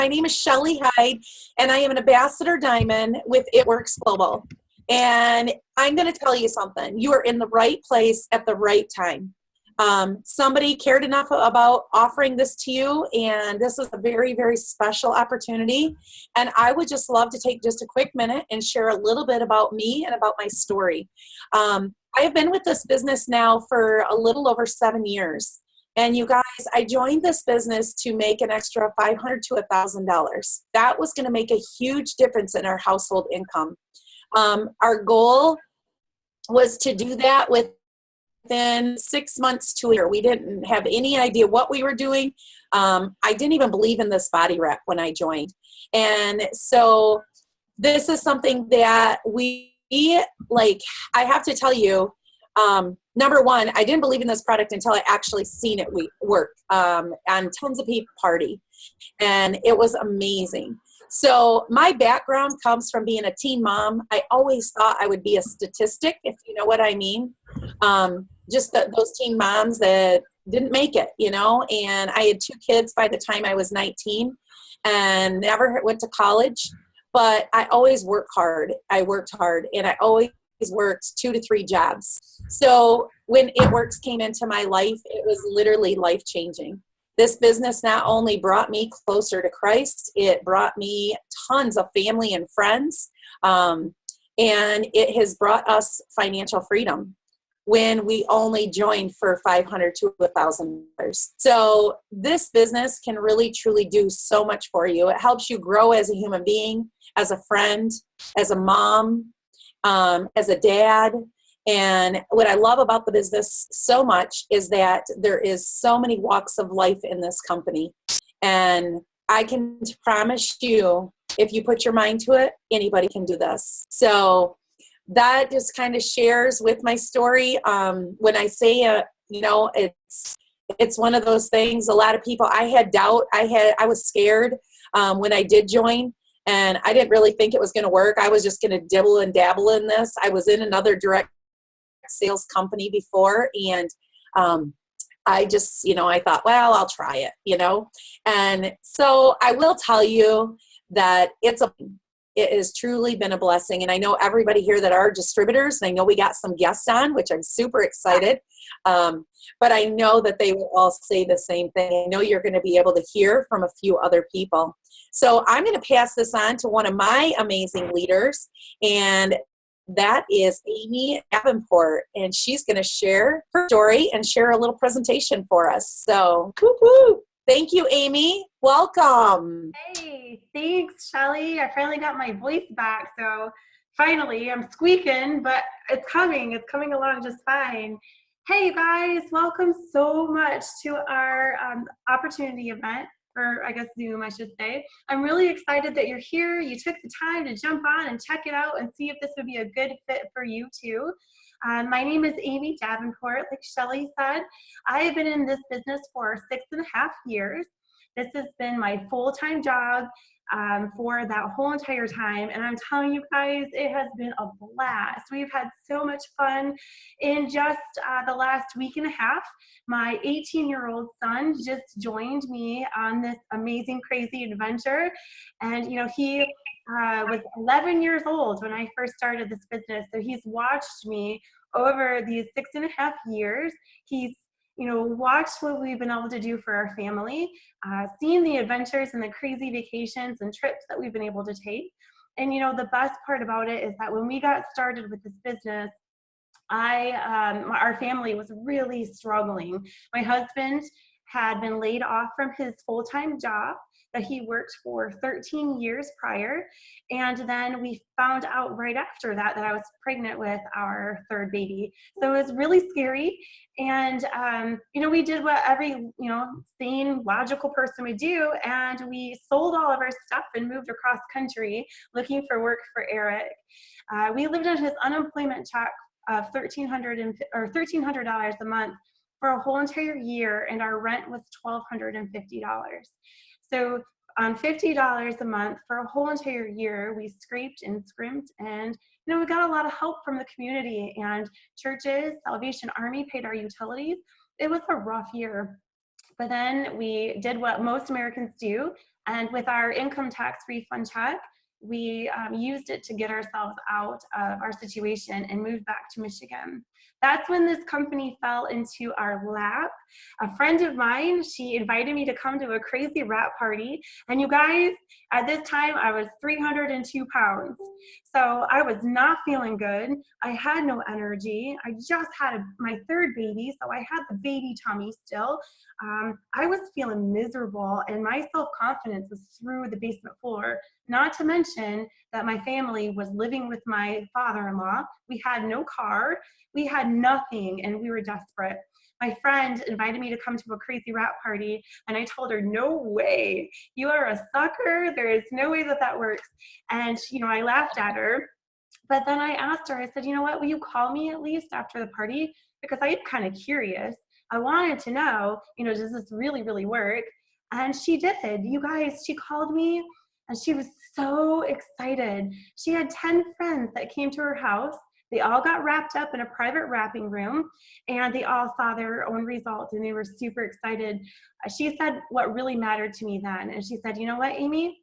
My name is Shelley Hyde, and I am an ambassador diamond with It Works Global. And I'm going to tell you something. You are in the right place at the right time. Somebody cared enough about offering this to you, and this is a very, very special opportunity. And I would just love to take just a quick minute and share a little bit about me and about my story. I have been with this business now for a little over 7 years. And you guys, I joined this business to make an extra $500 to $1,000. That was going to make a huge difference in our household income. Our goal was to do that within 6 months to a year. We didn't have any idea what we were doing. I didn't even believe in this body wrap when I joined. And so this is something that I have to tell you, number one, I didn't believe in this product until I actually seen it work on tons of people party. And it was amazing. So my background comes from being a teen mom. I always thought I would be a statistic, if you know what I mean. Those teen moms that didn't make it, and I had 2 kids by the time I was 19 and never went to college, but I always worked hard. I worked hard, and I always worked 2 to 3 jobs. So when It Works came into my life, it was literally life-changing. This business not only brought me closer to Christ, it brought me tons of family and friends, and it has brought us financial freedom when we only joined for $500 to $1,000. So this business can really, truly do so much for you. It helps you grow as a human being, as a friend, as a mom, as a dad. And what I love about the business so much is that there is so many walks of life in this company. And I can promise you, if you put your mind to it, anybody can do this. So that just kind of shares with my story. When I say, it's one of those things. A lot of people, I had doubt. I was scared when I did join. And I didn't really think it was going to work. I was just going to dibble and dabble in this. I was in another direct sales company before. And I just, I thought, well, I'll try it, And so I will tell you that it has truly been a blessing. And I know everybody here that are distributors, and I know we got some guests on, which I'm super excited. But I know that they will all say the same thing. I know you're going to be able to hear from a few other people. So I'm going to pass this on to one of my amazing leaders, and that is Amy Davenport. And she's going to share her story and share a little presentation for us. So woo-hoo. Thank you, Amy. Welcome. Hey, thanks, Shelley. I finally got my voice back. So finally, I'm squeaking, but it's coming. It's coming along just fine. Hey, you guys, welcome so much to our opportunity event, or I guess Zoom, I should say. I'm really excited that you're here. You took the time to jump on and check it out and see if this would be a good fit for you too. My name is Amy Davenport, like Shelley said. I have been in this business for 6.5 years. This has been my full-time job for that whole entire time. And I'm telling you guys, it has been a blast. We've had so much fun. In just the last week and a half, my 18-year-old son just joined me on this amazing, crazy adventure. And, he was 11 years old when I first started this business. So he's watched me over these 6.5 years. He's watched what we've been able to do for our family, seen the adventures and the crazy vacations and trips that we've been able to take. And, the best part about it is that when we got started with this business, our family was really struggling. My husband had been laid off from his full-time job that he worked for 13 years prior. And then we found out right after that I was pregnant with our 3rd baby. So it was really scary. And, we did what every, sane, logical person would do. And we sold all of our stuff and moved across country looking for work for Eric. We lived on his unemployment check of $1,300 a month for a whole entire year, and our rent was $1,250. So on $50 a month for a whole entire year, we scraped and scrimped, and we got a lot of help from the community and churches. Salvation Army paid our utilities. It was a rough year. But then we did what most Americans do. And with our income tax refund check, we used it to get ourselves out of our situation and moved back to Michigan. That's when this company fell into our lap. A friend of mine, she invited me to come to a crazy wrap party. And you guys, at this time, I was 302 pounds. So I was not feeling good. I had no energy. I just had my third baby, so I had the baby tummy still. I was feeling miserable, and my self-confidence was through the basement floor. Not to mention that my family was living with my father-in-law. We had no car. We had nothing, and we were desperate. My friend invited me to come to a crazy wrap party, and I told her, no way, you are a sucker. There is no way that that works. And, I laughed at her. But then I asked her, I said, you know what, will you call me at least after the party? Because I am kind of curious. I wanted to know, does this really, really work? And she did. You guys, she called me and she was so excited. She had 10 friends that came to her house. They all got wrapped up in a private wrapping room, and they all saw their own results, and they were super excited. She said what really mattered to me then, and she said, you know what, Amy?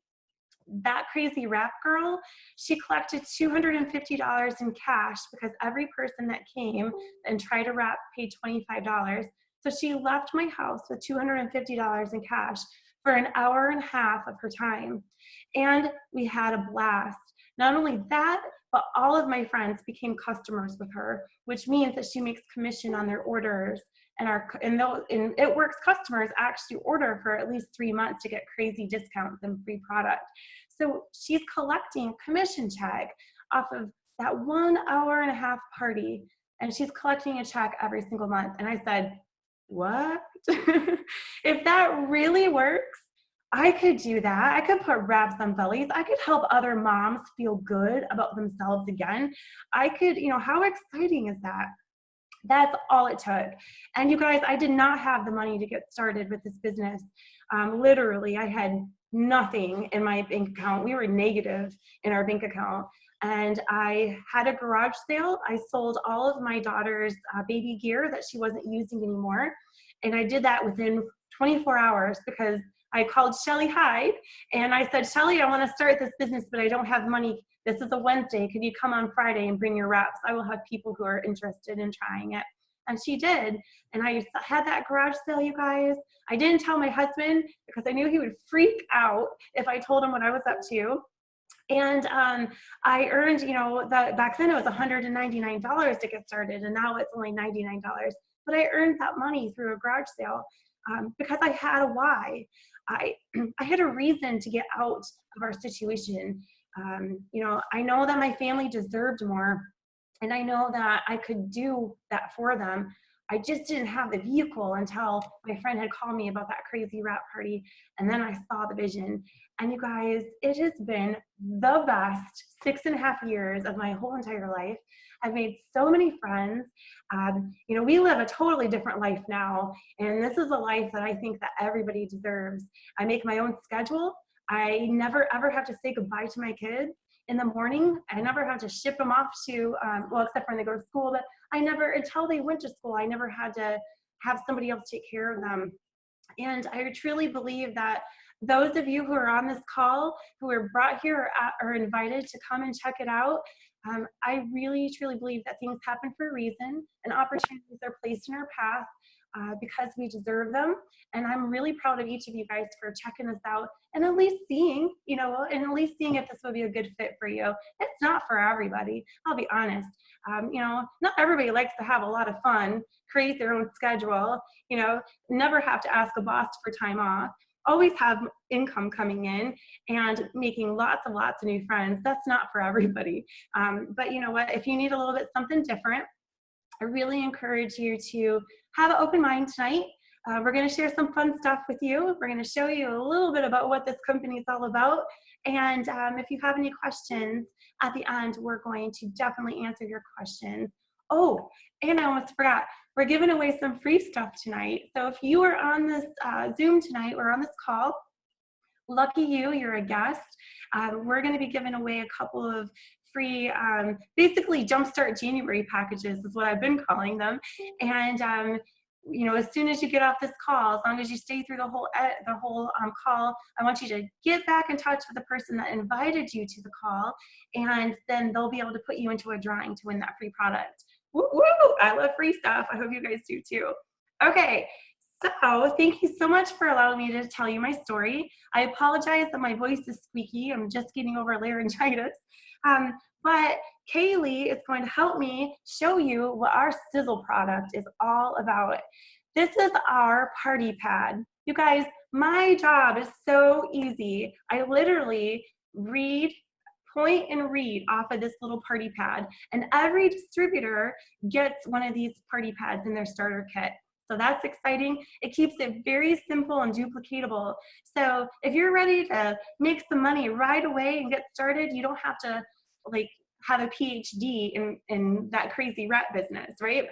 That crazy wrap girl, she collected $250 in cash because every person that came and tried to wrap paid $25. So she left my house with $250 in cash for an hour and a half of her time. And we had a blast. Not only that, but all of my friends became customers with her, which means that she makes commission on their orders. And It Works customers actually order for at least 3 months to get crazy discounts and free product. So she's collecting commission check off of that 1 hour and a half party, and she's collecting a check every single month. And I said, what? If that really works, I could do that. I could put wraps on bellies. I could help other moms feel good about themselves again. I could, how exciting is that? That's all it took. And you guys, I did not have the money to get started with this business. Literally, I had nothing in my bank account. We were negative in our bank account. And I had a garage sale. I sold all of my daughter's baby gear that she wasn't using anymore. And I did that within 24 hours because I called Shelley Hyde and I said, Shelley, I want to start this business, but I don't have money. This is a Wednesday. Could you come on Friday and bring your wraps? I will have people who are interested in trying it. And she did. And I had that garage sale, you guys. I didn't tell my husband because I knew he would freak out if I told him what I was up to. And I earned, back then it was $199 to get started, and now it's only $99. But I earned that money through a garage sale because I had a why. I had a reason to get out of our situation. I know that my family deserved more, and I know that I could do that for them. I just didn't have the vehicle until my friend had called me about that crazy wrap party, and then I saw the vision. And you guys, it has been the best 6.5 years of my whole entire life. I've made so many friends. We live a totally different life now, and this is a life that I think that everybody deserves. I make my own schedule. I never ever have to say goodbye to my kids in the morning. I never have to ship them off to, except for when they go to school, but until they went to school, I never had to have somebody else take care of them. And I truly believe that those of you who are on this call, who are brought here or invited to come and check it out, I really, truly believe that things happen for a reason and opportunities are placed in our path because we deserve them. And I'm really proud of each of you guys for checking this out and at least seeing, if this would be a good fit for you. It's not for everybody, I'll be honest. Not everybody likes to have a lot of fun, create their own schedule, never have to ask a boss for time off, always have income coming in and making lots of new friends. That's not for everybody. But you know what, if you need a little bit something different, I really encourage you to have an open mind tonight. We're going to share some fun stuff with you. We're going to show you a little bit about what this company is all about. And if you have any questions at the end, we're going to definitely answer your questions. Oh, and I almost forgot, we're giving away some free stuff tonight. So if you are on this Zoom tonight or on this call, lucky you, you're a guest. We're going to be giving away a couple of free, basically Jumpstart January packages is what I've been calling them. And you know, as soon as you get off this call, as long as you stay through the whole call, I want you to get back in touch with the person that invited you to the call, and then they'll be able to put you into a drawing to win that free product. Woo woo! I love free stuff. I hope you guys do too. Okay, so thank you so much for allowing me to tell you my story. I apologize that my voice is squeaky. I'm just getting over laryngitis. But Kaylee is going to help me show you what our Sizzle product is all about. This is our party pad. You guys, my job is so easy. I literally point and read off of this little party pad, and every distributor gets one of these party pads in their starter kit. So that's exciting. It keeps it very simple and duplicatable. So if you're ready to make some money right away and get started, you don't have to like have a PhD in that crazy wrap business, right?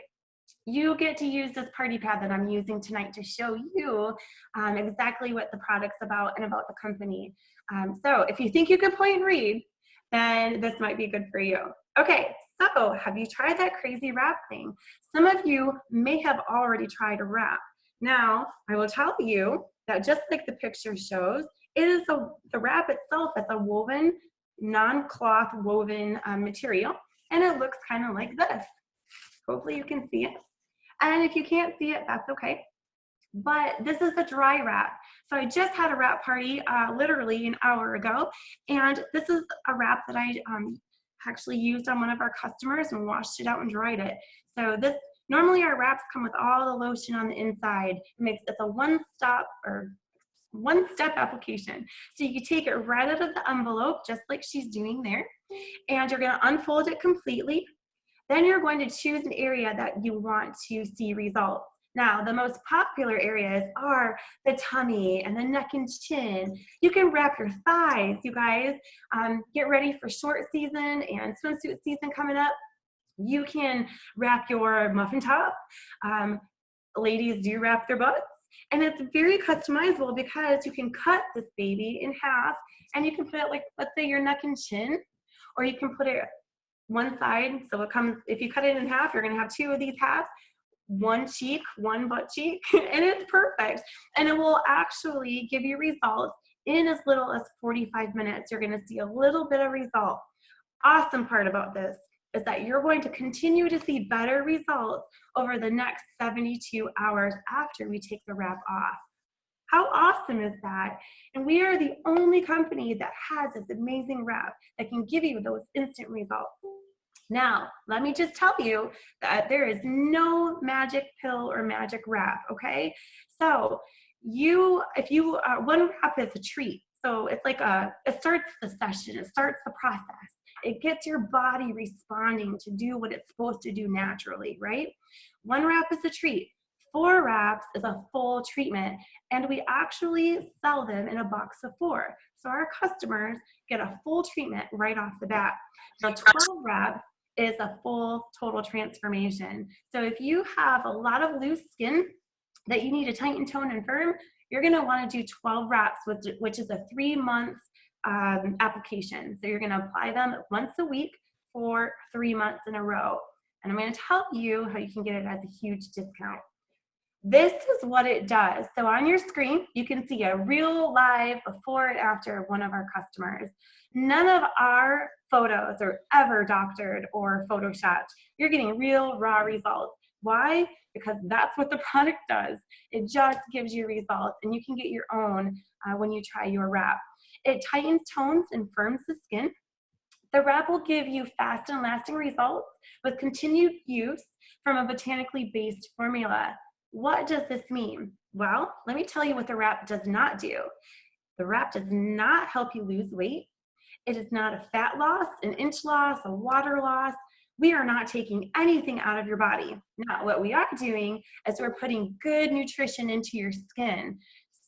You get to use this party pad that I'm using tonight to show you exactly what the product's about and about the company. So if you think you can point and read, then this might be good for you. Okay, so have you tried that crazy wrap thing? Some of you may have already tried a wrap. Now, I will tell you that just like the picture shows, it is the wrap itself is a woven, non-cloth woven material, and it looks kind of like this. Hopefully you can see it. And if you can't see it, that's okay. But this is the dry wrap. So I just had a wrap party literally an hour ago, and this is a wrap that I actually used on one of our customers and washed it out and dried it. So this, normally our wraps come with all the lotion on the inside. It's a one-step application. So you take it right out of the envelope, just like she's doing there, and you're gonna unfold it completely. Then you're going to choose an area that you want to see results. Now, the most popular areas are the tummy and the neck and chin. You can wrap your thighs, you guys. Get ready for short season and swimsuit season coming up. You can wrap your muffin top. Ladies do wrap their butts. And it's very customizable because you can cut this baby in half and you can put it like, let's say your neck and chin, or you can put it one side. So it comes, if you cut it in half, you're gonna have two of these halves, one cheek, one butt cheek, and it's perfect. And it will actually give you results in as little as 45 minutes. You're gonna see a little bit of result. Awesome part about this is that you're going to continue to see better results over the next 72 hours after we take the wrap off. How awesome is that? And we are the only company that has this amazing wrap that can give you those instant results. Now, let me just tell you that there is no magic pill or magic wrap, okay? So one wrap is a treat. So it's like it starts the session, it starts the process. It gets your body responding to do what it's supposed to do naturally, right? One wrap is a treat. 4 wraps is a full treatment, and we actually sell them in a box of 4. So our customers get a full treatment right off the bat. Now 12 wrap is a full total transformation. So if you have a lot of loose skin that you need to tighten, tone, and firm, you're gonna wanna do 12 wraps, which is a 3-month application. So you're gonna apply them once a week for 3 months in a row. And I'm gonna tell you how you can get it as a huge discount. This is what it does. So on your screen, you can see a real live before and after of one of our customers. None of our photos are ever doctored or photoshopped. You're getting real raw results. Why? Because that's what the product does. It just gives you results, and you can get your own when you try your wrap. It tightens, tones, and firms the skin. The wrap will give you fast and lasting results with continued use from a botanically based formula. What does this mean? Well, let me tell you what the wrap does not do. The wrap does not help you lose weight. It is not a fat loss, an inch loss, a water loss. We are not taking anything out of your body. Now, what we are doing is we're putting good nutrition into your skin.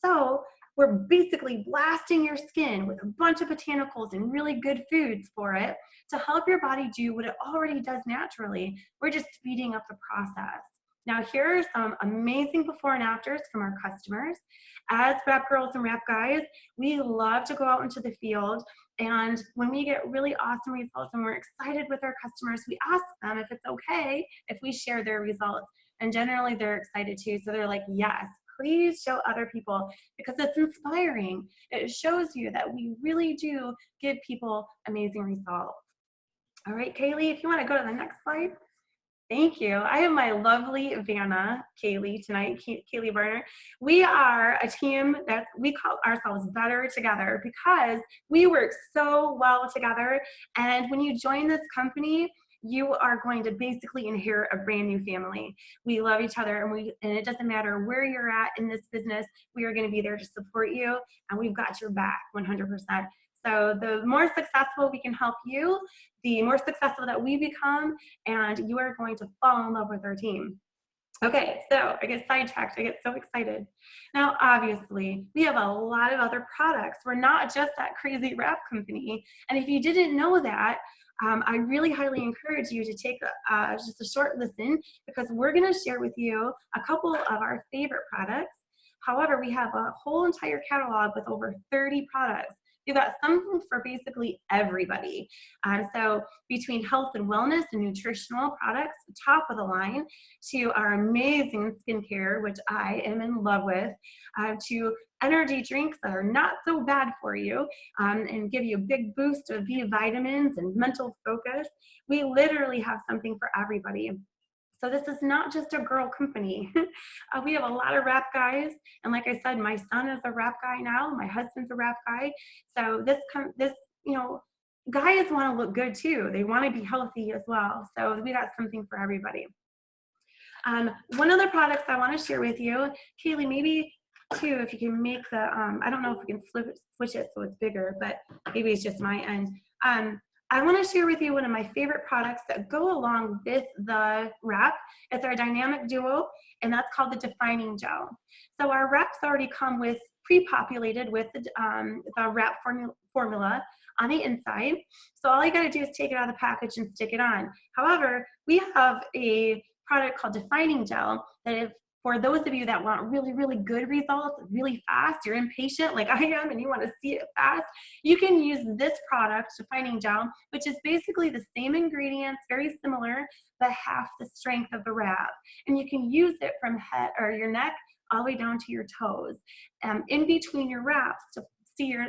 So we're basically blasting your skin with a bunch of botanicals and really good foods for it to help your body do what it already does naturally. We're just speeding up the process. Now, here are some amazing before and afters from our customers. As wrap girls and wrap guys, we love to go out into the field, and when we get really awesome results and we're excited with our customers, we ask them if it's okay if we share their results. And generally they're excited too. So they're like, yes, please show other people, because it's inspiring. It shows you that we really do give people amazing results. All right, Kaylee, if you want to go to the next slide. Thank you. I have my lovely Vanna, Kaylee, tonight, Kaylee Burner. We are a team that we call ourselves Better Together because we work so well together. And when you join this company, you are going to basically inherit a brand new family. We love each other, and it doesn't matter where you're at in this business, we are going to be there to support you, and we've got your back 100%. So the more successful we can help you, the more successful that we become, and you are going to fall in love with our team. Okay, so I get sidetracked. I get so excited. Now, obviously, we have a lot of other products. We're not just that crazy wrap company. And if you didn't know that, I really highly encourage you to take just a short listen, because we're going to share with you a couple of our favorite products. However, we have a whole entire catalog with over 30 products. We've got something for basically everybody. So between health and wellness and nutritional products, top of the line, to our amazing skincare, which I am in love with, to energy drinks that are not so bad for you and give you a big boost of B vitamins and mental focus. We literally have something for everybody. So this is not just a girl company. We have a lot of wrap guys. And like I said, my son is a wrap guy now. My husband's a wrap guy. So guys want to look good too. They want to be healthy as well. So we got something for everybody. One other products I want to share with you, Kaylee, maybe too, if you can make the, I don't know if we can switch it so it's bigger, but maybe it's just my end. I want to share with you one of my favorite products that go along with the wrap. It's our dynamic duo, and that's called the defining gel. So our wraps already come with pre-populated with the wrap formula on the inside. So all you got to do is take it out of the package and stick it on. However, we have a product called defining gel that if for those of you that want really, really good results, really fast, you're impatient like I am and you want to see it fast, you can use this product, defining gel, which is basically the same ingredients, very similar, but half the strength of the wrap. And you can use it from head or your neck all the way down to your toes, in between your wraps to see your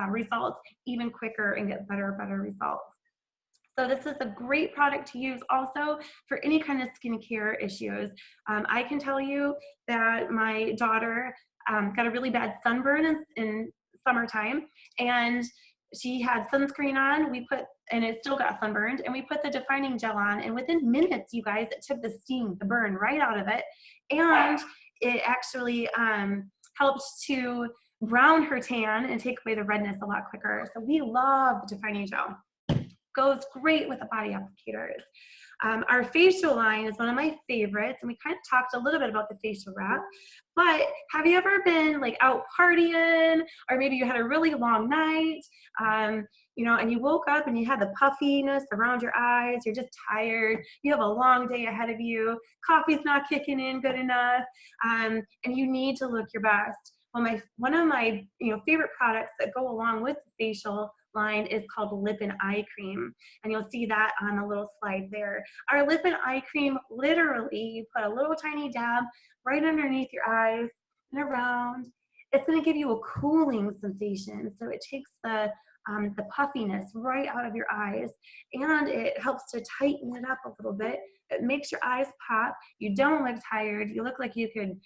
results even quicker and get better results. So this is a great product to use also for any kind of skincare issues. I can tell you that my daughter got a really bad sunburn in summertime, and she had sunscreen on. And it still got sunburned, and we put the defining gel on, and within minutes, you guys, it took the sting, the burn right out of it, and it actually helped to brown her tan and take away the redness a lot quicker. So we love the defining gel. Goes great with the body applicators. Our facial line is one of my favorites, and we kind of talked a little bit about the facial wrap, but have you ever been like out partying, or maybe you had a really long night, and you woke up and you had the puffiness around your eyes, you're just tired, you have a long day ahead of you, coffee's not kicking in good enough, and you need to look your best. Well, one of my favorite products that go along with the facial line is called lip and eye cream, and you'll see that on the little slide there. Our lip and eye cream, literally, you put a little tiny dab right underneath your eyes and around. It's going to give you a cooling sensation, so it takes the puffiness right out of your eyes, and it helps to tighten it up a little bit. It makes your eyes pop. You don't look tired. You look like you could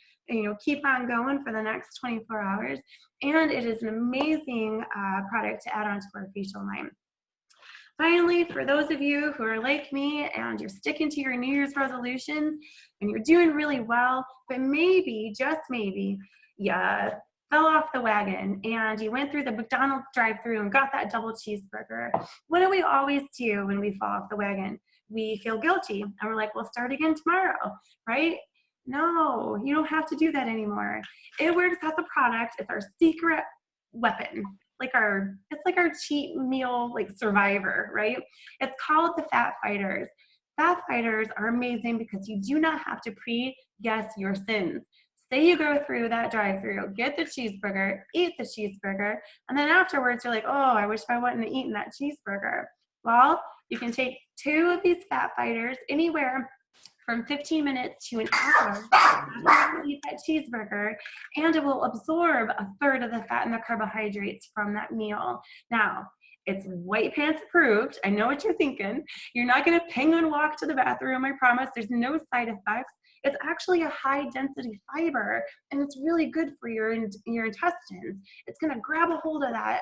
keep on going for the next 24 hours. And it is an amazing product to add on to our facial line. Finally, for those of you who are like me and you're sticking to your New Year's resolutions and you're doing really well, but maybe, just maybe, you fell off the wagon and you went through the McDonald's drive-thru and got that double cheeseburger. What do we always do when we fall off the wagon? We feel guilty and we're like, we'll start again tomorrow, right? No, you don't have to do that anymore. It works as a product. It's our secret weapon. It's like our cheat meal, like survivor, right? It's called the Fat Fighters. Fat Fighters are amazing because you do not have to pre-guess your sins. Say you go through that drive-thru, get the cheeseburger, eat the cheeseburger, and then afterwards you're like, oh, I wish I wouldn't have eaten that cheeseburger. Well, you can take 2 of these Fat Fighters anywhere from 15 minutes to an hour after you eat that cheeseburger, and it will absorb a third of the fat and the carbohydrates from that meal. Now, it's white pants approved. I know what you're thinking. You're not going to penguin walk to the bathroom, I promise. There's no side effects. It's actually a high density fiber, and it's really good for your intestines. It's going to grab a hold of that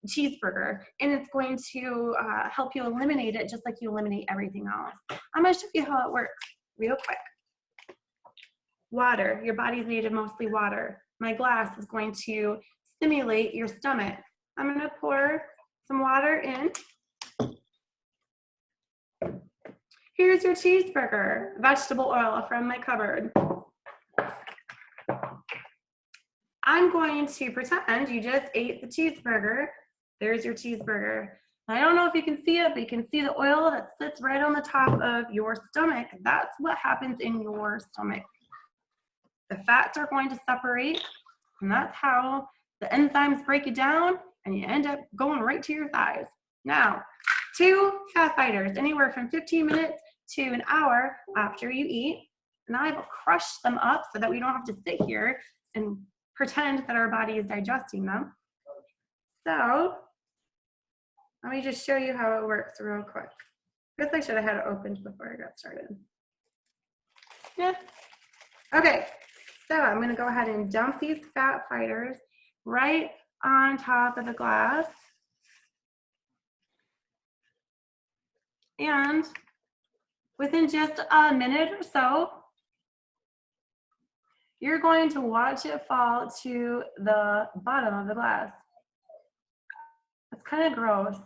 cheeseburger, and it's going to help you eliminate it just like you eliminate everything else. I'm going to show you how it works real quick. Water. Your body's made of mostly water. My glass is going to stimulate your stomach. I'm going to pour some water in. Here's your cheeseburger, vegetable oil from my cupboard. I'm going to pretend you just ate the cheeseburger. There's your cheeseburger. I don't know if you can see it, but you can see the oil that sits right on the top of your stomach. That's what happens in your stomach. The fats are going to separate, and that's how the enzymes break it down, and you end up going right to your thighs. Now, 2 fat fighters, anywhere from 15 minutes to an hour after you eat. Now I've crushed them up so that we don't have to sit here and pretend that our body is digesting them. So let me just show you how it works real quick. I guess I should have had it opened before I got started. Yeah. Okay, so I'm going to go ahead and dump these fat fighters right on top of the glass. And within just a minute or so, you're going to watch it fall to the bottom of the glass. It's kind of gross.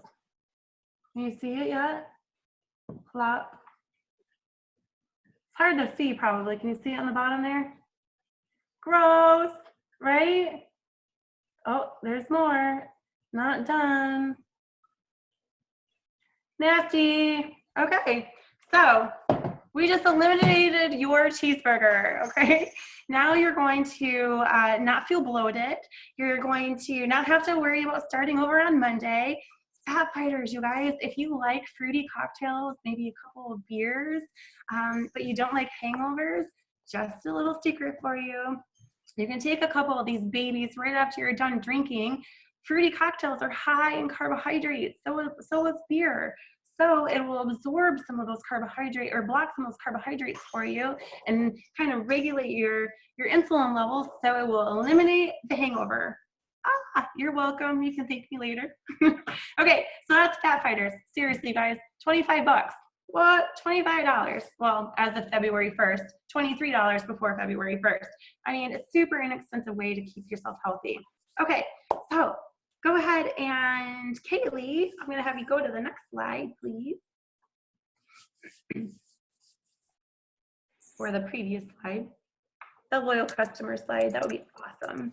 Can you see it yet? Plop. It's hard to see probably. Can you see it on the bottom there? Gross, right? Oh, there's more. Not done. Nasty. Okay, so we just eliminated your cheeseburger, okay? Now you're going to not feel bloated. You're going to not have to worry about starting over on Monday. Fat fighters, you guys, if you like fruity cocktails, maybe a couple of beers, but you don't like hangovers, just a little secret for you. You can take a couple of these babies right after you're done drinking. Fruity cocktails are high in carbohydrates, so is beer. So it will absorb some of those carbohydrates or block some of those carbohydrates for you and kind of regulate your insulin levels, so it will eliminate the hangover. Ah, you're welcome. You can thank me later. Okay, so that's fat fighters. Seriously, guys, 25 bucks. What? $25? Well, as of February 1st, $23 before February 1st. I mean, it's super inexpensive way to keep yourself healthy. Okay, so go ahead and Kaylee, I'm going to have you go to the next slide, please. Or the previous slide. The loyal customer slide, that would be awesome.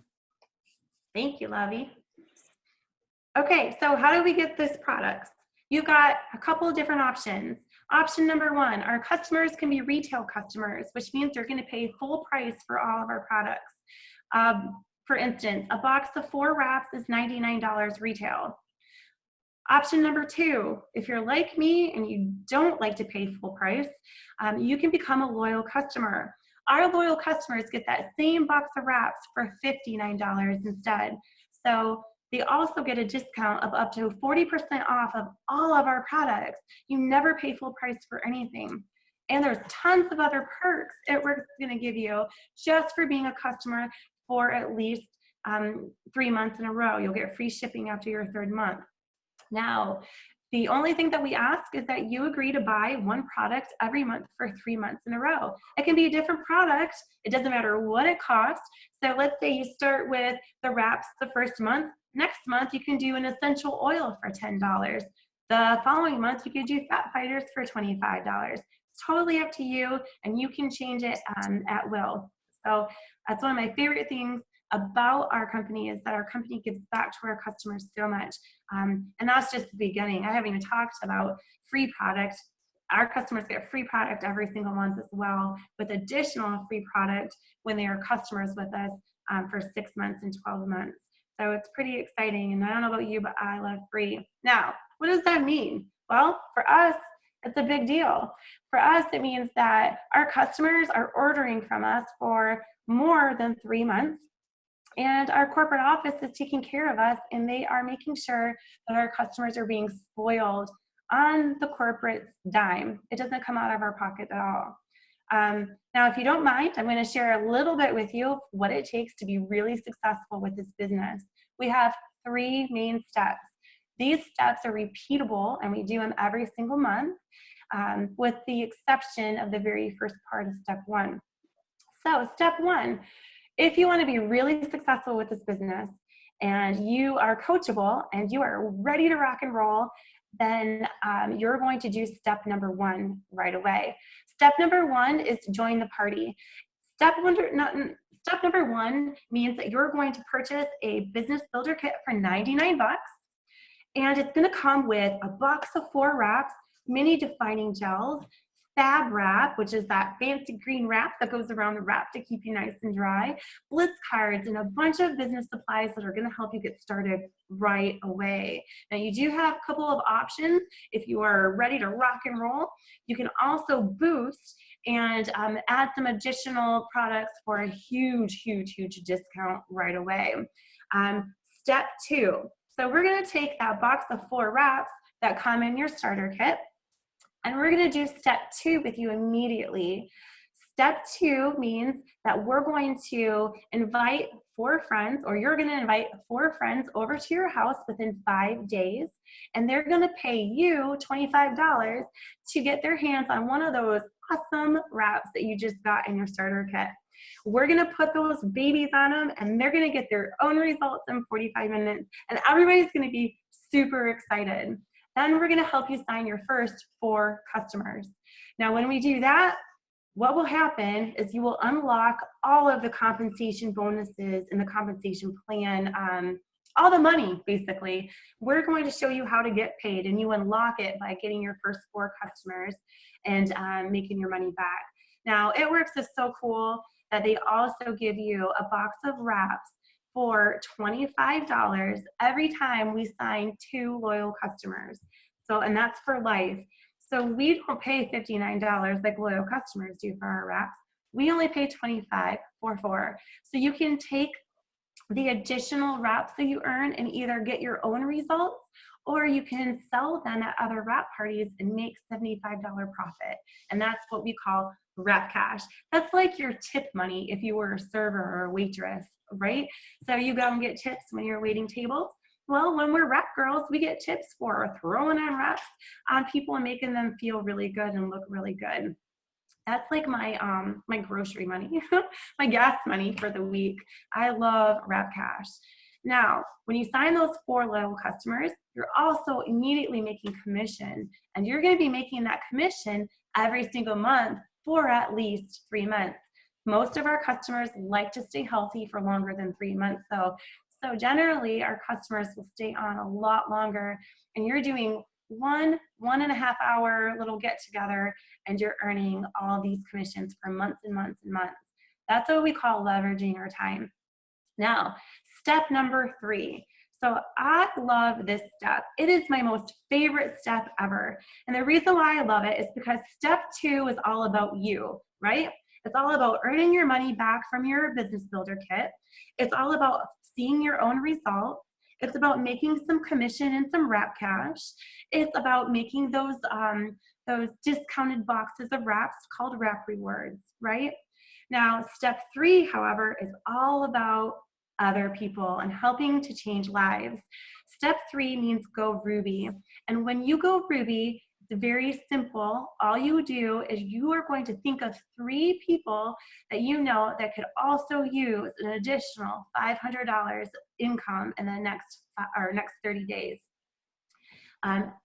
Thank you, Lovey. Okay, so how do we get this product? You've got a couple of different options. Option number 1, our customers can be retail customers, which means they're going to pay full price for all of our products. For instance, a box of 4 wraps is $99 retail. Option number 2, if you're like me and you don't like to pay full price, you can become a loyal customer. Our loyal customers get that same box of wraps for $59 instead. So they also get a discount of up to 40% off of all of our products. You never pay full price for anything. And there's tons of other perks Itworks is going to give you just for being a customer for at least 3 months in a row. You'll get free shipping after your 3rd month. Now, the only thing that we ask is that you agree to buy 1 product every month for 3 months in a row. It can be a different product. It doesn't matter what it costs. So let's say you start with the wraps the 1st month. Next month, you can do an essential oil for $10. The following month, you could do fat fighters for $25. It's totally up to you, and you can change it at will. So that's one of my favorite things about our company is that our company gives back to our customers so much. And that's just the beginning. I haven't even talked about free product. Our customers get free product every single month as well, with additional free product when they are customers with us for 6 months and 12 months. So it's pretty exciting. And I don't know about you, but I love free. Now, what does that mean? Well, for us, It's a big deal. For us, it means that our customers are ordering from us for more than 3 months, and our corporate office is taking care of us, and they are making sure that our customers are being spoiled on the corporate dime. It doesn't come out of our pocket at all. Now, if you don't mind, I'm going to share a little bit with you what it takes to be really successful with this business. We have 3 main steps. These steps are repeatable, and we do them every single month, with the exception of the very first part of step 1. So step 1, if you want to be really successful with this business and you are coachable and you are ready to rock and roll, then you're going to do step number 1 right away. Step number 1 is to join the party. Step number 1 means that you're going to purchase a business builder kit for 99 bucks, and it's going to come with a box of 4 wraps, mini defining gels, fab wrap, which is that fancy green wrap that goes around the wrap to keep you nice and dry, blitz cards, and a bunch of business supplies that are going to help you get started right away. Now, you do have a couple of options if you are ready to rock and roll. You can also boost and add some additional products for a huge discount right away. Step 2. So we're going to take that box of 4 wraps that come in your starter kit, and we're going to do step 2 with you immediately. Step 2 means that we're going to invite 4 friends, or you're going to invite 4 friends over to your house within 5 days, and they're going to pay you $25 to get their hands on one of those awesome wraps that you just got in your starter kit. We're going to put those babies on them, and they're going to get their own results in 45 minutes, and everybody's going to be super excited. Then we're going to help you sign your first 4 customers. Now, when we do that, what will happen is you will unlock all of the compensation bonuses in the compensation plan, all the money, basically. We're going to show you how to get paid, and you unlock it by getting your first 4 customers and making your money back. Now, It Works is so cool that they also give you a box of wraps for $25 every time we sign 2 loyal customers. So, and that's for life. So we don't pay $59 like loyal customers do for our wraps. We only pay $25 for 4. So you can take the additional wraps that you earn and either get your own results, or you can sell them at other wrap parties and make $75 profit. And that's what we call wrap cash. That's like your tip money if you were a server or a waitress, right? So you go and get tips when you're waiting tables. Well, when we're wrap girls, we get tips for throwing on wraps on people and making them feel really good and look really good. That's like my my grocery money, my gas money for the week. I love wrap cash. Now, when you sign those 4 loyal customers, you're also immediately making commission, and you're going to be making that commission every single month for at least 3 months. Most of our customers like to stay healthy for longer than 3 months. So generally, our customers will stay on a lot longer, and you're doing 1.5 hour little get together, and you're earning all these commissions for months and months and months. That's what we call leveraging our time. Now, step number 3. So I love this step. It is my most favorite step ever. And the reason why I love it is because step 2 is all about you, right? It's all about earning your money back from your business builder kit. It's all about seeing your own results. It's about making some commission and some wrap cash. It's about making those discounted boxes of wraps called wrap rewards, right? Now, step 3, however, is all about other people and helping to change lives. Step 3 means go Ruby. And when you go Ruby, it's very simple. All you do is you are going to think of 3 people that you know that could also use an additional $500 income in the next 30 days.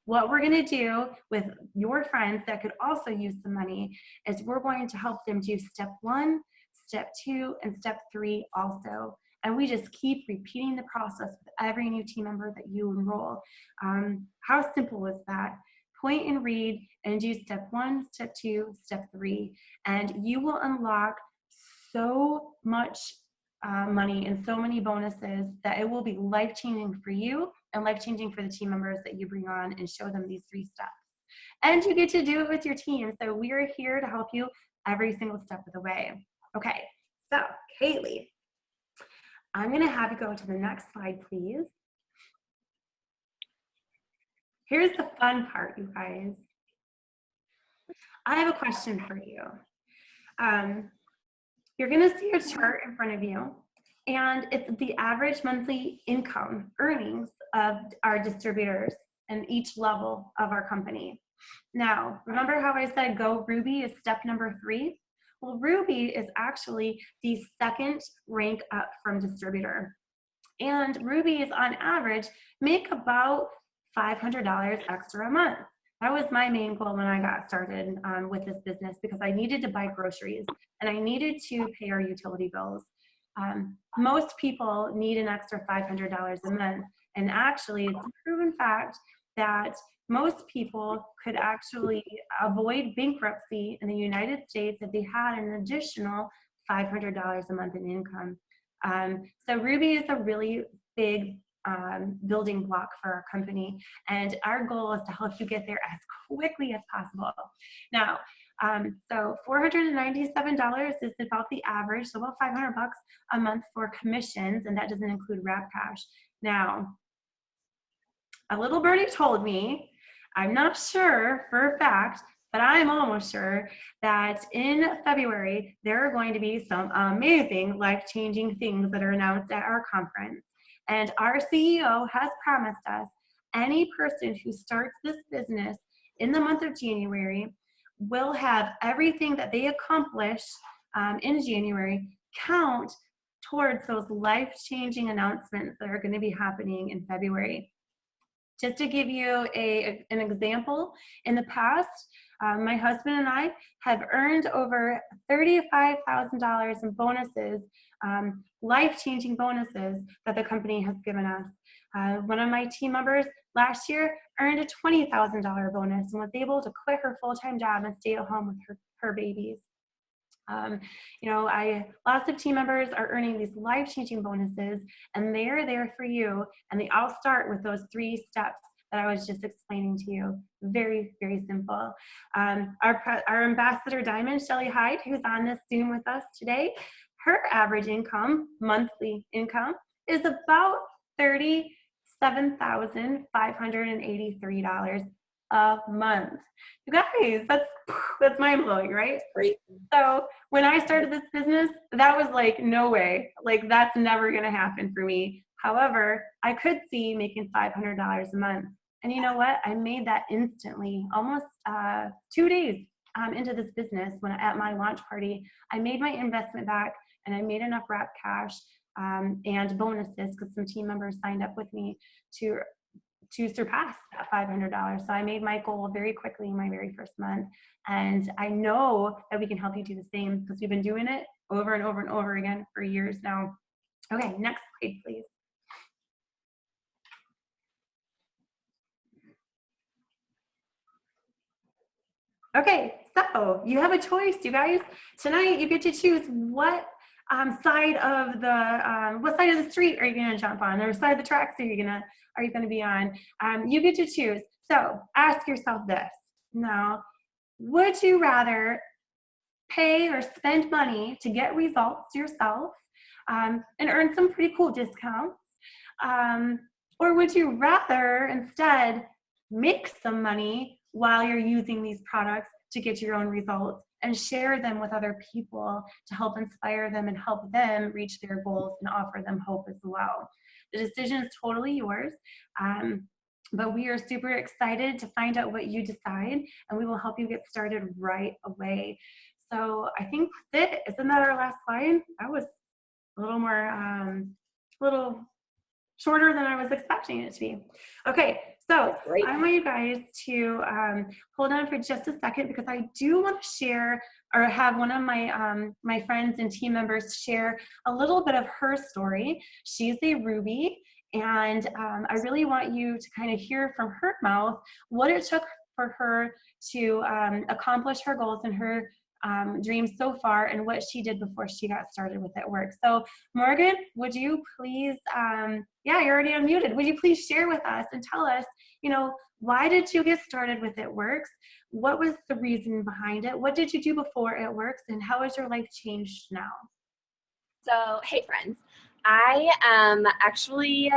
What we're going to do with your friends that could also use the money is we're going to help them do step 1, step 2, and step 3 also. And we just keep repeating the process with every new team member that you enroll. How simple is that? Point and read and do step 1, step 2, step 3, and you will unlock so much money and so many bonuses that it will be life-changing for you and life-changing for the team members that you bring on and show them these 3 steps. And you get to do it with your team. So we are here to help you every single step of the way. Okay, so Kaylee, I'm gonna have you go to the next slide, please. Here's the fun part, you guys. I have a question for you. You're gonna see a chart in front of you, and it's the average monthly income earnings of our distributors and each level of our company. Now, remember how I said go Ruby is step number 3? Well, Ruby is actually the second rank up from distributor. And Rubies on average make about $500 extra a month. That was my main goal when I got started with this business, because I needed to buy groceries and I needed to pay our utility bills. Most people need an extra $500 a month. And actually, it's a proven fact that most people could actually avoid bankruptcy in the United States if they had an additional $500 a month in income. So Ruby is a really big building block for our company, and our goal is to help you get there as quickly as possible. Now, so $497 is about the average, so about $500 a month for commissions, and that doesn't include wrap cash. Now, a little birdie told me, I'm not sure for a fact, but I'm almost sure that in February, there are going to be some amazing life-changing things that are announced at our conference. And our CEO has promised us any person who starts this business in the month of January will have everything that they accomplish in January count towards those life-changing announcements that are going to be happening in February. Just to give you an example, in the past, my husband and I have earned over $35,000 in bonuses, life-changing bonuses that the company has given us. One of my team members last year earned a $20,000 bonus and was able to quit her full-time job and stay at home with her babies. You know, lots of team members are earning these life-changing bonuses, and they're there for you. And they all start with those 3 steps that I was just explaining to you. Very, very simple. Our ambassador diamond, Shelley Hyde, who's on this Zoom with us today, her average income, monthly income, is about $37,583 a month. You guys, that's mind-blowing, right? Great. So when I started this business, that was like, no way, like that's never gonna happen for me. However, I could see making $500 a month. And you know what? I made that instantly, almost 2 days into this business. When at my launch party, I made my investment back and I made enough wrap cash and bonuses, because some team members signed up with me to surpass that $500. So I made my goal very quickly in my very first month. And I know that we can help you do the same, because we've been doing it over and over and over again for years now. Okay, next slide, please. Okay, so you have a choice, you guys. Tonight you get to choose what side of the street are you going to jump on, or side of the tracks are you going to be on? You get to choose. So ask yourself this. Now, would you rather pay or spend money to get results yourself and earn some pretty cool discounts? Or would you rather instead make some money while you're using these products to get your own results and share them with other people to help inspire them and help them reach their goals and offer them hope as well? The decision is totally yours, but we are super excited to find out what you decide, and we will help you get started right away. So I think that's it. Isn't that our last slide? That was a little more, a little shorter than I was expecting it to be. Okay, so I want you guys to hold on for just a second, because I do want to share, or have one of my my friends and team members share a little bit of her story. She's a Ruby, and I really want you to kind of hear from her mouth what it took for her to accomplish her goals and her dreams so far, and what she did before she got started with at work. So Morgan, would you please, yeah, you're already unmuted. Would you please share with us and tell us, why did you get started with It Works? What was the reason behind it? What did you do before It Works? And how has your life changed now? So, hey friends, I actually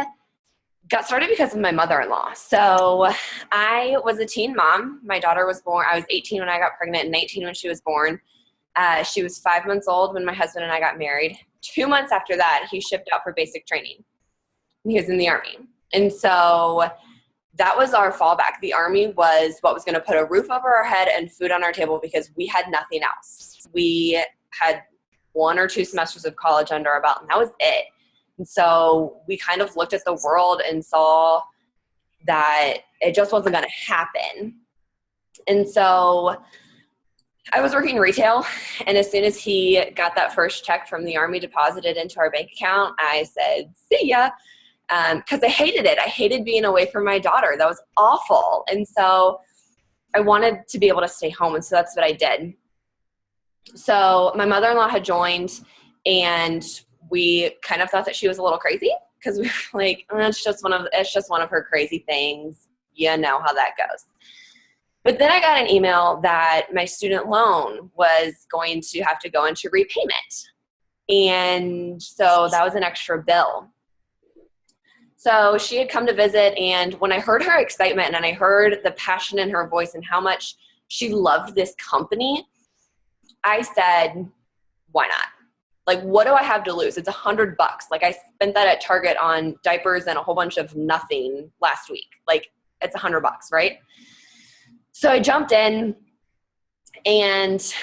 got started because of my mother-in-law. So I was a teen mom. My daughter was born. I was 18 when I got pregnant and 19 when she was born. She was 5 months old when my husband and I got married. 2 months after that, he shipped out for basic training. He was in the Army. And so that was our fallback. The Army was what was going to put a roof over our head and food on our table because we had nothing else. We had 1 or 2 semesters of college under our belt, and that was it. And so we kind of looked at the world and saw that it just wasn't going to happen. And so I was working retail, and as soon as he got that first check from the Army deposited into our bank account, I said, see ya, because I hated it. I hated being away from my daughter. That was awful. And so I wanted to be able to stay home, and so that's what I did. So my mother-in-law had joined, and we kind of thought that she was a little crazy because we were like, it's just one of her crazy things. You know how that goes. But then I got an email that my student loan was going to have to go into repayment. And so that was an extra bill. So she had come to visit, and when I heard her excitement and I heard the passion in her voice and how much she loved this company, I said, why not? Like, what do I have to lose? It's $100. Like, I spent that at Target on diapers and a whole bunch of nothing last week. Like, it's $100, right? So I jumped in, and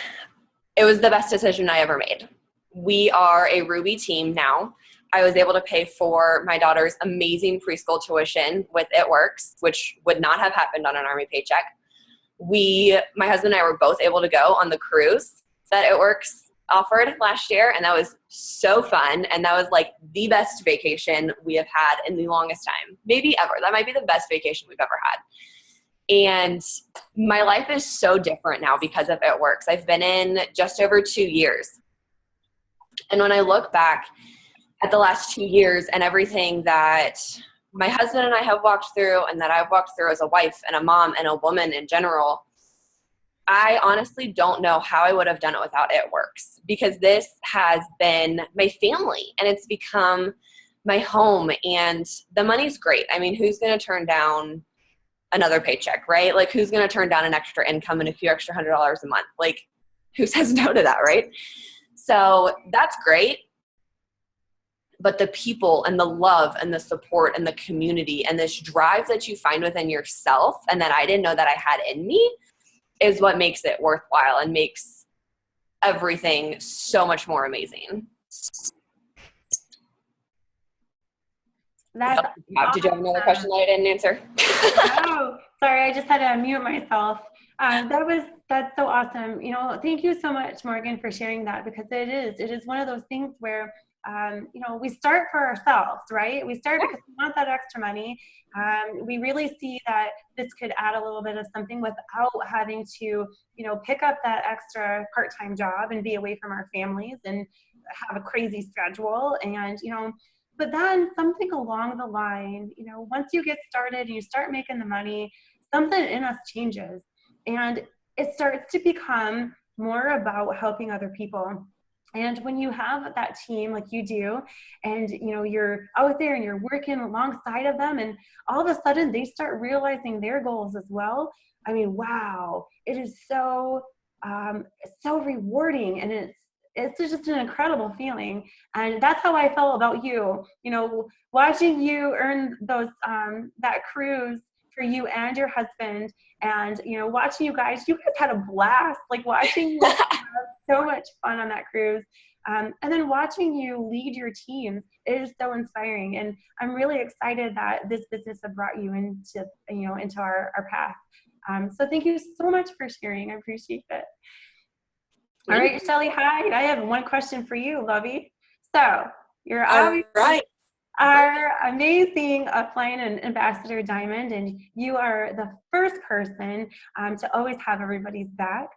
it was the best decision I ever made. We are a Ruby team now. I was able to pay for my daughter's amazing preschool tuition with It Works, which would not have happened on an Army paycheck. My husband and I were both able to go on the cruise that It Works offered last year, and that was so fun, and that was like the best vacation we have had in the longest time, maybe ever. That might be the best vacation we've ever had. And my life is so different now because of It Works. I've been in just over 2 years, and when I look back at the last 2 years and everything that my husband and I have walked through and that I've walked through as a wife and a mom and a woman in general, I honestly don't know how I would have done it without It Works, because this has been my family and it's become my home, and the money's great. I mean, who's going to turn down another paycheck, right? Like, who's going to turn down an extra income and a few extra $100 a month? Like, who says no to that, right? So that's great. But the people and the love and the support and the community and this drive that you find within yourself and that I didn't know that I had in me is what makes it worthwhile and makes everything so much more amazing. That's Did you have another question that I didn't answer? Oh, sorry, I just had to mute myself. That's so awesome. Thank you so much, Morgan, for sharing that, because it is one of those things where we start for ourselves, right? We start because we want that extra money. We really see that this could add a little bit of something without having to, pick up that extra part-time job and be away from our families and have a crazy schedule. And, but then something along the line, once you get started and you start making the money, something in us changes. And it starts to become more about helping other people. And when you have that team like you do, and you're out there and you're working alongside of them, and all of a sudden they start realizing their goals as well. I mean, wow, it is so rewarding, and it's just an incredible feeling. And that's how I felt about you. Watching you earn those that cruise for you and your husband, and watching you guys had a blast, like watching you have so much fun on that cruise, and then watching you lead your teams. It is so inspiring, and I'm really excited that this business has brought you into our path. So thank you so much for sharing. I appreciate it. All right, Shelley, Hyde, I have one question for you, lovey. So you're obviously our amazing upline and ambassador diamond, and you are the first person to always have everybody's back.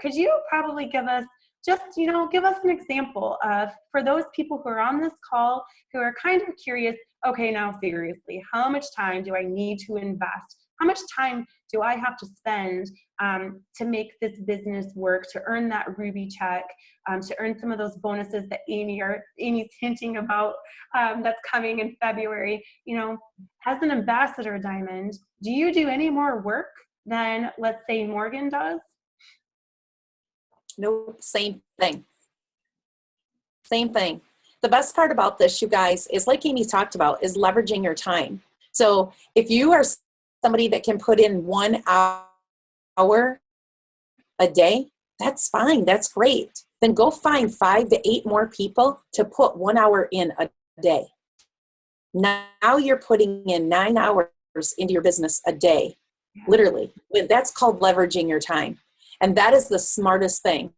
Could you probably give us an example of, for those people who are on this call who are kind of curious, okay, now seriously, how much time do I need to invest? How much time do I have to spend to make this business work, to earn that Ruby check, to earn some of those bonuses that Amy's hinting about that's coming in February? You know, as an ambassador diamond, do you do any more work than, let's say, Morgan does? Nope, same thing. Same thing. The best part about this, you guys, is like Amy talked about, is leveraging your time. So if you are somebody that can put in 1 hour a day, that's fine. That's great. Then go find 5 to 8 more people to put 1 hour in a day. Now you're putting in 9 hours into your business a day, literally. That's called leveraging your time. And that is the smartest thing.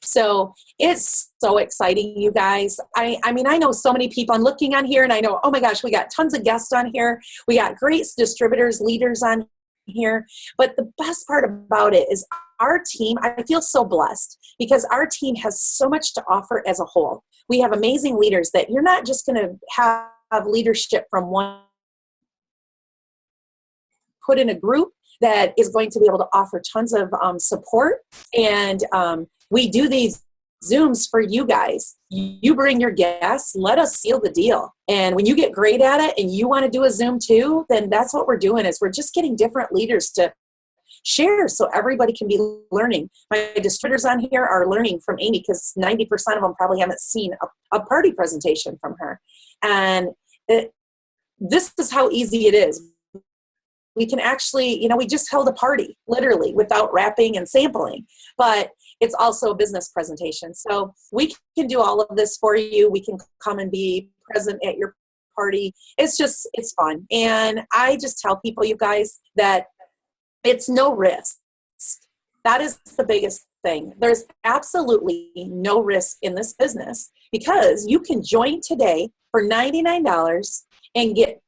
So it's so exciting, you guys. I mean, I know so many people. I'm looking on here and I know, oh my gosh, we got tons of guests on here. We got great distributors, leaders on here. But the best part about it is our team, I feel so blessed because our team has so much to offer as a whole. We have amazing leaders that you're not just going to have leadership from one, put in a group that is going to be able to offer tons of support. And we do these Zooms for you guys. You bring your guests, let us seal the deal. And when you get great at it and you want to do a Zoom too, then that's what we're doing is we're just getting different leaders to share so everybody can be learning. My distributors on here are learning from Amy because 90% of them probably haven't seen a party presentation from her. And this is how easy it is. We can actually, you know, we just held a party literally without wrapping and sampling, but it's also a business presentation. So we can do all of this for you. We can come and be present at your party. It's fun. And I just tell people, you guys, that it's no risk. That is the biggest thing. There's absolutely no risk in this business because you can join today for $99 and get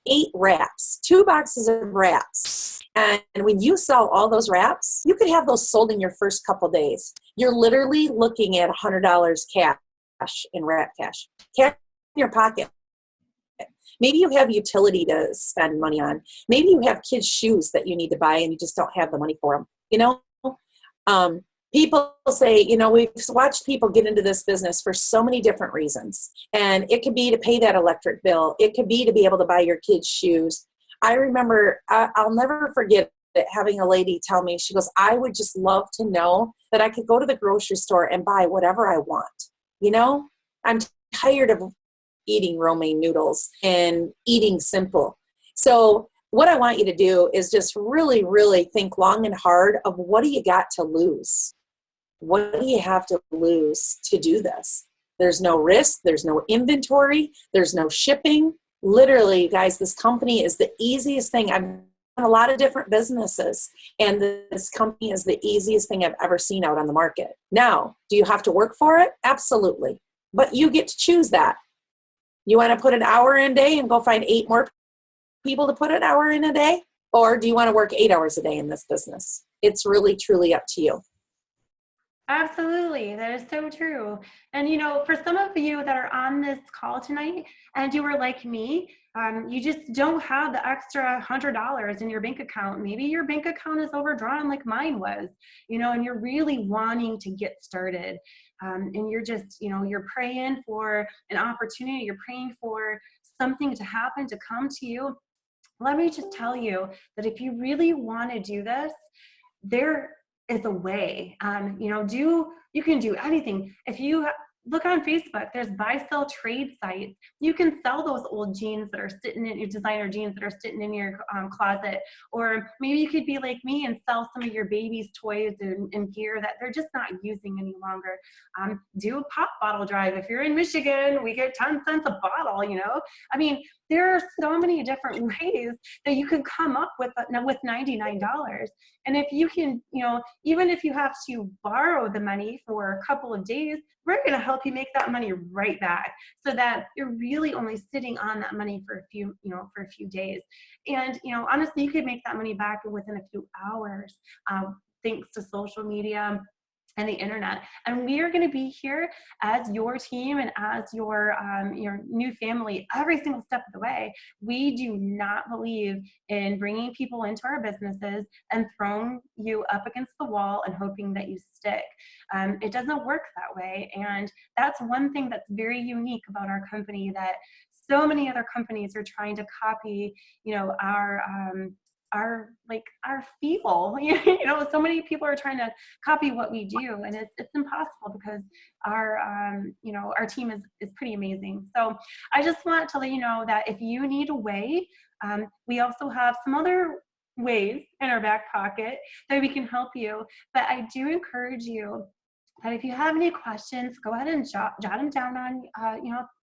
8 wraps, 2 boxes of wraps. And when you sell all those wraps, you could have those sold in your first couple days. You're literally looking at $100 cash in wrap cash in your pocket. Maybe you have utility to spend money on. Maybe you have kids' shoes that you need to buy and you just don't have the money for them. You know, people say, you know, we've watched people get into this business for so many different reasons. And it could be to pay that electric bill. It could be to be able to buy your kids' shoes. I remember, I'll never forget it, having a lady tell me, she goes, I would just love to know that I could go to the grocery store and buy whatever I want. You know, I'm tired of eating romaine noodles and eating simple. So what I want you to do is just really, really think long and hard of what do you got to lose? What do you have to lose to do this? There's no risk. There's no inventory. There's no shipping. Literally, guys, this company is the easiest thing. I've done a lot of different businesses, and this company is the easiest thing I've ever seen out on the market. Now, do you have to work for it? Absolutely. But you get to choose that. You want to put an hour in a day and go find 8 more people to put an hour in a day? Or do you want to work 8 hours a day in this business? It's really, truly up to you. Absolutely. That is so true. And, you know, for some of you that are on this call tonight and you were like me, you just don't have the extra $100 in your bank account. Maybe your bank account is overdrawn like mine was, you know, and you're really wanting to get started. And you're just, you know, you're praying for an opportunity. You're praying for something to happen, to come to you. Let me just tell you that if you really want to do this, there is a way. You know, you can do anything. If you look on Facebook, there's buy, sell, trade sites. You can sell those old jeans that are sitting in your designer jeans that are sitting in your closet. Or maybe you could be like me and sell some of your baby's toys and gear that they're just not using any longer. Do a pop bottle drive. If you're in Michigan, we get 10 cents a bottle, you know. I mean, there are so many different ways that you can come up with $99. And if you can, you know, even if you have to borrow the money for a couple of days, we're going to help you make that money right back so that you're really only sitting on that money for a few days. And, you know, honestly, you could make that money back within a few hours, thanks to social media and the internet. And we are going to be here as your team and as your new family every single step of the way. We do not believe in bringing people into our businesses and throwing you up against the wall and hoping that you stick. It doesn't work that way. And that's one thing that's very unique about our company, that so many other companies are trying to copy, our feel. So many people are trying to copy what we do, and it's impossible because our team is pretty amazing. So I just want to let you know that if you need a way, we also have some other ways in our back pocket that we can help you. But I do encourage you that if you have any questions, go ahead and jot them down on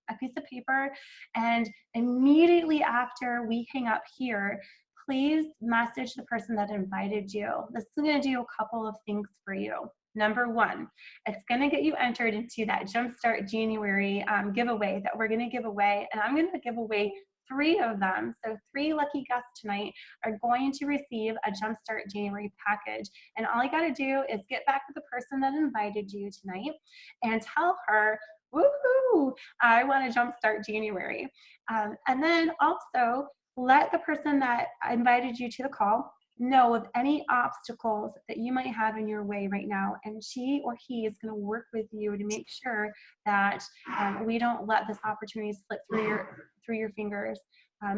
a piece of paper, and immediately after we hang up here, please message the person that invited you. This is going to do a couple of things for you. Number one, it's going to get you entered into that Jumpstart January giveaway that we're going to give away, and I'm going to give away 3 of them. So 3 lucky guests tonight are going to receive a Jumpstart January package. And all you got to do is get back with the person that invited you tonight and tell her, woohoo, I want to Jumpstart January. And then also let the person that invited you to the call know of any obstacles that you might have in your way right now, and she or he is going to work with you to make sure that we don't let this opportunity slip through your fingers,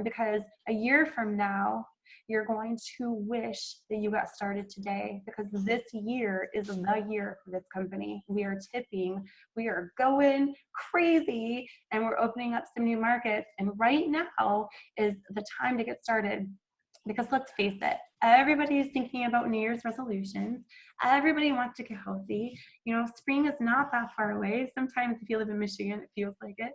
because a year from now you're going to wish that you got started today, because this year is the year for this company. We are tipping, we are going crazy, and we're opening up some new markets, and right now is the time to get started. Because let's face it, everybody is thinking about New Year's resolutions. Everybody wants to get healthy. Spring is not that far away. Sometimes if you live in Michigan, it feels like it,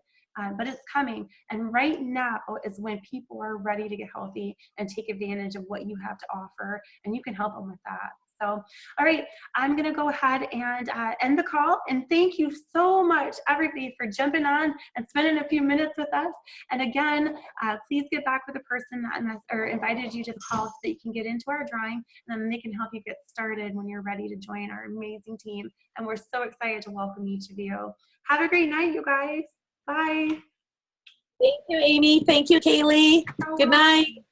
but it's coming. And right now is when people are ready to get healthy and take advantage of what you have to offer, and you can help them with that. So, all right, I'm going to go ahead and end the call. And thank you so much, everybody, for jumping on and spending a few minutes with us. And again, please get back with the person that invited you to the call so that you can get into our drawing, and then they can help you get started when you're ready to join our amazing team. And we're so excited to welcome each of you. Have a great night, you guys. Bye. Thank you, Amy. Thank you, Kaylee. Good night.